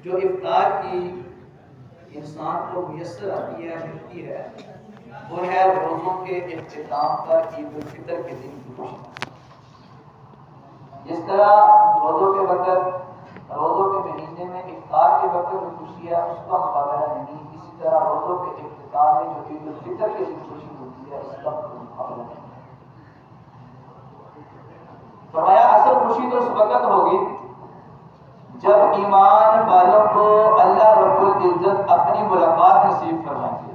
جو افطار کی انسان کو میسر آتی ہے ملتی ہے وہ ہے روزوں کے اختتام پر عید الفطر کے دن کی خوشی۔ جس طرح روزوں کے مہینے میں افطار کے وقت جو خوشی ہے اس کا مقابلہ نہیں، اسی طرح روزوں کے اختتام میں جو عید الفطر کے دن خوشی ہوتی ہے اس کا مقابلہ نہیں۔ فرمایا اصل خوشی تو اس وقت ہوگی جب ایمان والوں کو اللہ رب العزت اپنی ملاقات نصیب فرمائیں گے۔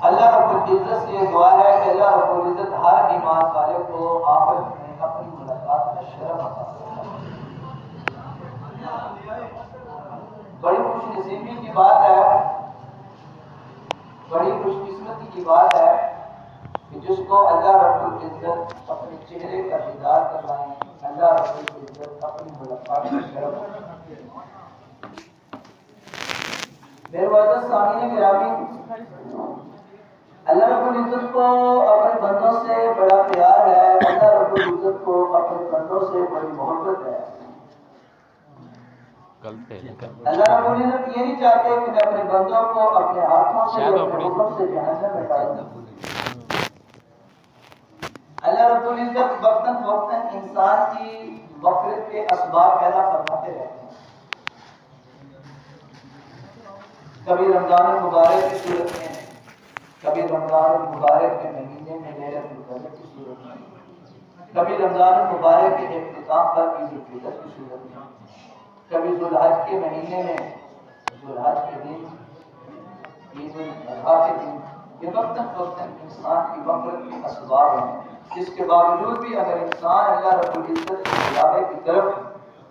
اللہ رب العزت سے یہ دعا ہے کہ اللہ رب العزت ہر ایمان والے کو آخرت میں اپنی ملاقات کا شرف عطا فرمائے۔ بڑی خوش نصیبی کی بات ہے، بڑی خوش قسمتی کی بات ہے کہ جس کو اللہ رب العزت اپنے چہرے کا دیدار کروائیں، اللہ رب العزت اپنی ملاقات کا شرف۔ میرے معزز سامعین گرامی، اللہ رب العزت کو اپنے بندوں سے بڑا پیار ہے، اللہ رب العزت کو اپنے بندوں سے بڑی محبت ہے۔ اللہ رب العزت یہ نہیں چاہتے کہ میں اپنے بندوں کو اپنے ہاتھوں سے اپنے حکم سے جہنم میں ڈال دوں۔ اللہ رب العزت وقتاً فوقتاً انسان کی مغفرت کے اسباب پیدا فرماتے رہتے ہیں۔ کبھی رمضان المبارک کی صورت میں، کبھی رمضان المبارک کے مہینے میں لیلۃ القدر کی صورت میں، کبھی رمضان المبارک کے اختتام پر عید الفطر کی صورت میں، کبھی ذوالحج کے مہینے میں ذوالحج کے دن، عید الاضحیٰ کے دن۔ یہ وقتاً فوقتاً انسان کی مغفرت کے اسباب ہیں، جس کے باوجود بھی اگر انسان اللہ رب العزت کے بلاوے کی طرف،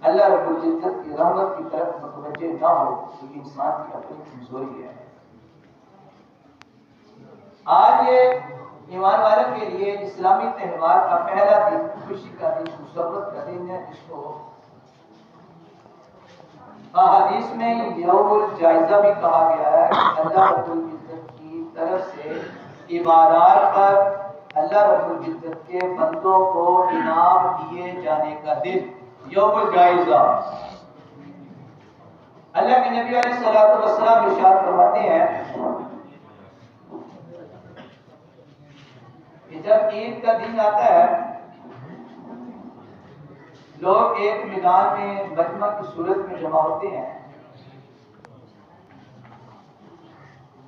اللہ رب العزت کی رحمت کی طرف متوجہ نہ ہو تو یہ انسان کی اپنی کمزوری ہے۔ آج یہ ایمان والوں کے لیے اسلامی تہوار کا پہلا دن، خوشی کا دن، مسرت کا دن ہے، جس کو احادیث میں یوم الجائزہ بھی کہا گیا ہے کہ اللہ رب العزت کی طرف سے عبادات پر اللہ رب العزت کے بندوں کو انعام دیے جانے کا دن، یوم الجائزہ۔ اللہ کے نبی علیہ الصلوۃ والسلام ارشاد فرماتے ہیں کہ جب عید کا دن آتا ہے لوگ ایک میدان میں مجمع کی صورت میں جمع ہوتے ہیں۔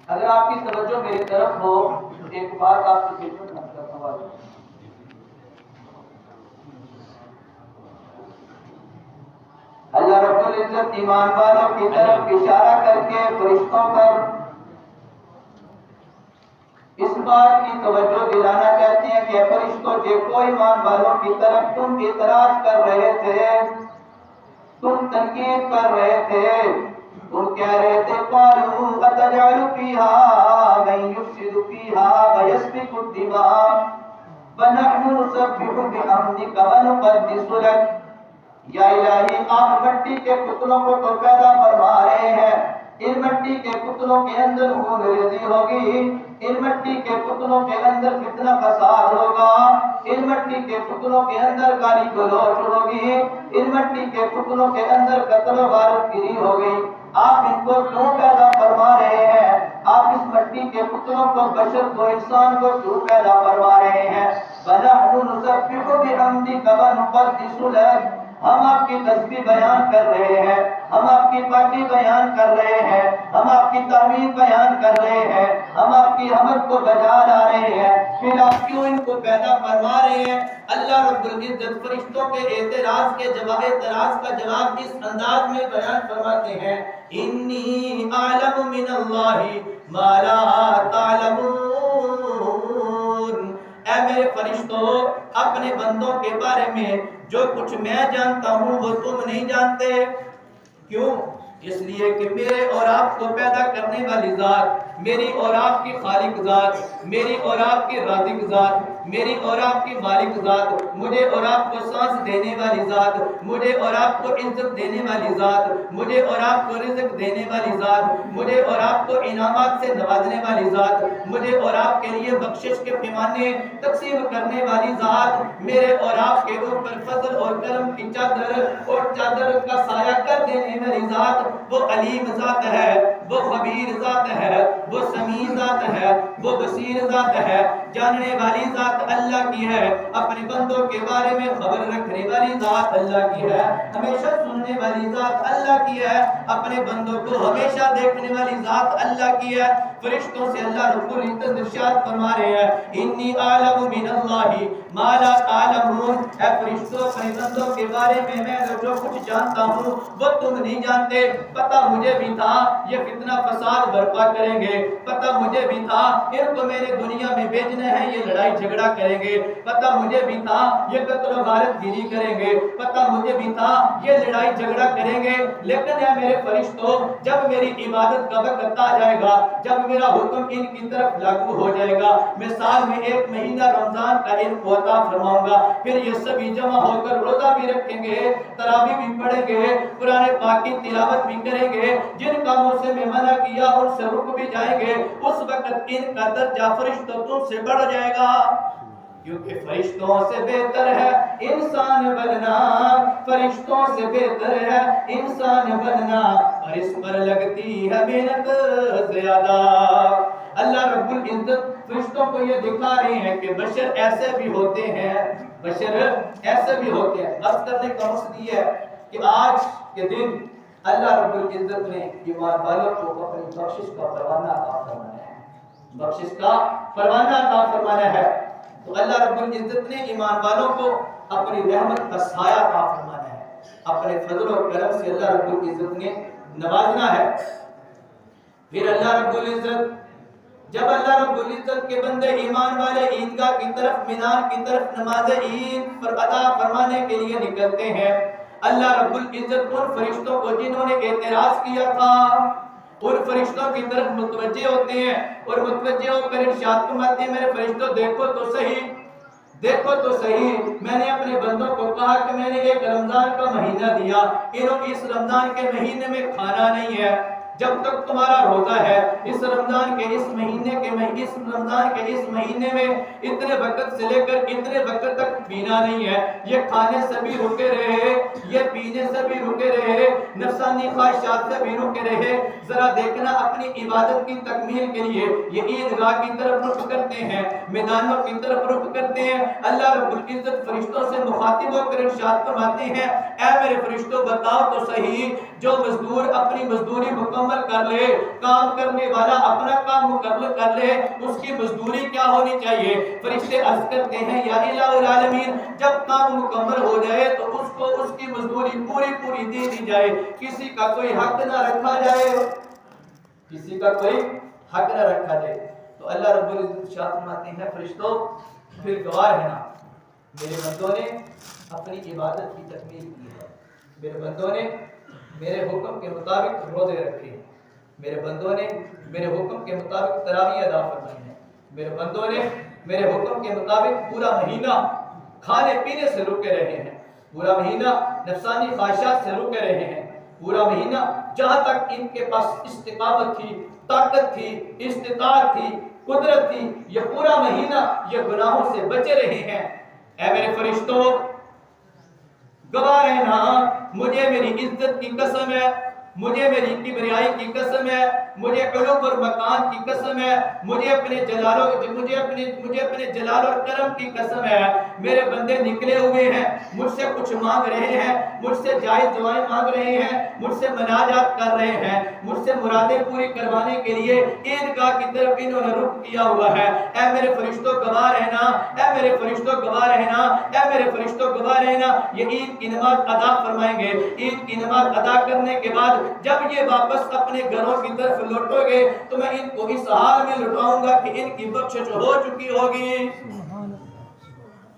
اگر آپ کی توجہ میری طرف ہو تو ایک بات آپ کی خدمت میں کرتا ہوں۔ اللہ رب العزت ایمان والوں کی طرف اشارہ کر کے فرشتوں پر اس بات کی توجہ دلانا چاہتے ہیں کہ فرشتوں دیکھو ایمان والوں کی طرف تم اعتراض کر رہے تھے، تم تنقید کر رہے تھے، تم کہہ رہے تھے قالوا اتجعل فیہا من یفسد فیہا ویسفک الدماء ونحن نسبح بحمدک ونقدس لک۔ یا الہی آپ مٹی کے پتلوں کو تو پیدا فرما رہے ہیں، ان مٹی کے پتلوں کے اندر خون ریزی ہوگی، ان مٹی کے پتلوں کے اندر فتنہ فساد ہوگا، ان مٹی کے پتلوں کے اندر گالی گلوچ ہوگی، ان مٹی کے پتلوں کے اندر قتل و غارت گری ہوگی۔ آپ ان کو کیوں پیدا فرما رہے ہیں؟ آپ اس مٹی کے پتلوں کو، بشر کو، انسان کو کیوں پیدا فرما رہے ہیں؟ وَنَحْنُ نُسَبِّحُ بِحَمْدِكَ وَنُقَدِّسُ لَكَ، ہم آپ کی تسبیح بیان کر رہے ہیں، ہم آپ کی پاکی بیان کر رہے ہیں، ہم آپ کی تعمیر بیان کر رہے ہیں، ہم آپ کی حمد کو بجا لا رہے ہیں، پھر آپ کیوں ان کو پیدا فرما رہے ہیں؟ اللہ رب العزت فرشتوں کے اعتراض کا جواب اس انداز میں بیان فرماتے ہیں، انی اعلم من اللہ ما لا تعلمون۔ اے میرے فرشتوں، اپنے بندوں کے بارے میں جو کچھ میں جانتا ہوں وہ تم نہیں جانتے۔ کیوں؟ اس لیے کہ میرے اور آپ کو پیدا کرنے والی ذات، میری اور آپ کی خالق ذات، میری اور آپ کی رازق ذات، میری اور آپ کی مالک ذات، مجھے اور آپ کو سانس دینے والی ذات، مجھے اور آپ کو عزت دینے والی ذات، مجھے اور آپ کو رزق دینے والی ذات، مجھے اور آپ کو انعامات سے نوازنے والی ذات، مجھے اور آپ کے لیے بخشش کے پیمانے تقسیم کرنے والی ذات، میرے اور آپ کے اوپر فضل اور کرم کی چادر کا سایہ کر دینے والی ذات، وہ علیم ذات ہے، وہ خبیر ذات ہے، وہ سمیع ذات ہے، وہ بصیر ذات ہے، جاننے والی ذات اللہ کی ہے، اپنے بندوں کے بارے میں خبر رکھنے والی ذات اللہ کی ہے، ہمیشہ سننے والی ذات اللہ کی ہے، اپنے بندوں کو ہمیشہ دیکھنے والی ذات اللہ کی ہے۔ فرشتوں سے اللہ رب العزت ارشاد فرما رہے ہیں انی اعلم من اللہ ما لا تعلمون، اے فرشتوں اپنے بندوں کے بارے میں جو کچھ جانتا ہوں وہ تم نہیں جانتے، پتہ مجھے بھی تھا یہ فتنہ فساد برپا کریں گے، پتہ مجھے بھی تھا ان کو میرے دنیا میں بھیجنا ہے یہ لڑائی جھگڑا کریں گے، پتہ مجھے بھی تھا یہ قتل و غارت گیری کریں گے، پتہ مجھے بھی تھا یہ لڑائی جھگڑا کریں گے، لیکن اے میرے فرشتوں جب میری عبادت کا وقت آ جائے گا، جب میرا حکم ان کی طرف لاگو ہو جائے گا، میں سال میں ایک مہینہ رمضان کا ان کو عطا فرماؤں گا، پھر یہ سبھی جمع ہو کر روزہ بھی رکھیں گے، تراویح بھی پڑھیں گے، قرآن پاک کی تلاوت بھی کریں گے، جن کاموں سے میں منع کیا ان سے رک بھی جائیں گے، اس وقت ان کا درجہ فرشتوں تم سے بڑھ جائے گا، کیونکہ فرشتوں سے بہتر ہے انسان بننا، فرشتوں سے بہتر ہے انسان بننا، اور اس پر لگتی ہے محنت زیادہ۔ اللہ رب العزت فرشتوں کو یہ دکھا رہے ہیں کہ بشر ایسے بھی ہوتے ہیں، بشر ایسے بھی ہوتے ہیں۔ عرض کرنے کا مقصد یہ ہے کہ آج کے دن اللہ رب العزت نے ایمان والوں کو اپنی بخشش کا پروانہ عطا فرمایا ہے، بخشش کا پروانہ عطا فرمایا ہے، تو اللہ رب العزت نے ایمان والوں کو اپنی رحمت کا سایہ عطا فرمانا ہے، اپنے فضل و کرم سے اللہ رب العزت نے نوازنا ہے۔ پھر اللہ رب العزت جب اللہ رب العزت کے بندے ایمان والے عیدگاہ کی طرف، مینار کی طرف نماز عید پر ادا فرمانے کے لیے نکلتے ہیں، اللہ رب العزت ان فرشتوں کو جنہوں نے اعتراض کیا تھا ان فرشتوں کی طرف متوجہ ہوتے ہیں اور متوجہ ہو کر ارشاد فرماتے ہیں میرے فرشتوں دیکھو تو صحیح، دیکھو تو صحیح، میں نے اپنے بندوں کو کہا کہ میں نے ایک رمضان کا مہینہ دیا، انہوں اس رمضان کے مہینے میں کھانا نہیں ہے، جب تک تمہارا روزہ ہے، اس رمضان کے اس مہینے میں اتنے وقت سے لے کر اتنے وقت تک پینا نہیں ہے، یہ کھانے سے بھی رکے رہے، یہ پینے سے بھی رکے رہے، نفسانی خواہشات سے بھی رکے رہے، ذرا دیکھنا اپنی عبادت کی تکمیل کے لیے یہ عیدگاہ کی طرف رخ کرتے ہیں، میدانوں کی طرف رخ کرتے ہیں۔ اللہ رب العزت فرشتوں سے مخاطب ہو کر ارشاد فرماتے ہیں اے میرے فرشتوں بتاؤ تو صحیح، جو مزدور اپنی مزدوری مکمل کر لے، کام کرنے والا اپنا کام مکمل کر لے، اس کی مزدوری کیا ہونی چاہیے؟ فرشتے عرض کرتے ہیں یا الہ العالمین جب کام مکمل ہو جائے تو اس کو اس کی مزدوری پوری دے دی جائے، کسی کا کوئی حق نہ رکھا جائے، کسی کا کوئی حق نہ رکھا جائے۔ تو اللہ رب العزت ارشاد فرماتے ہیں فرشتوں پھر گواہ ہے نا میرے بندوں نے اپنی عبادت کی تکمیل کی ہے، میرے بندوں نے میرے حکم کے مطابق روزے رکھے ہیں، میرے بندوں نے میرے حکم کے مطابق تراویح ادا فرمائی ہے، میرے بندوں نے میرے حکم کے مطابق پورا مہینہ کھانے پینے سے رکے رہے ہیں، پورا مہینہ نفسانی خواہشات سے رکے رہے ہیں، پورا مہینہ جہاں تک ان کے پاس استقامت تھی، طاقت تھی، استطاعت تھی، قدرت تھی، یہ پورا مہینہ یہ گناہوں سے بچے رہے ہیں۔ اے میرے فرشتوں گواہ رہنا، مجھے میری عزت کی قسم ہے، مجھے میری کبریائی کی قسم ہے، مجھے علو اور مکان کی قسم ہے، مجھے اپنے جلال اور کرم کی قسم ہے، میرے بندے نکلے ہوئے ہیں، مجھ سے کچھ مانگ رہے ہیں، مجھ سے جائز دعائیں مانگ رہے ہیں، مجھ سے مناجات کر رہے ہیں، مجھ سے مرادیں پوری کروانے کے لیے عیدگاہ کی طرف انہوں نے رخ کیا ہوا ہے۔ اے میرے فرشتوں گواہ رہنا، اے میرے فرشتوں گواہ رہنا، اے میرے فرشتوں گواہ رہنا، یہ عید کی نماز ادا فرمائیں گے، عید کی نماز ادا کرنے کے بعد جب یہ واپس اپنے گھروں کی طرف لوٹو گے تو میں ان کو اس حال میں لٹاؤں گا کہ ان کی بخشش ہو چکی ہوگی۔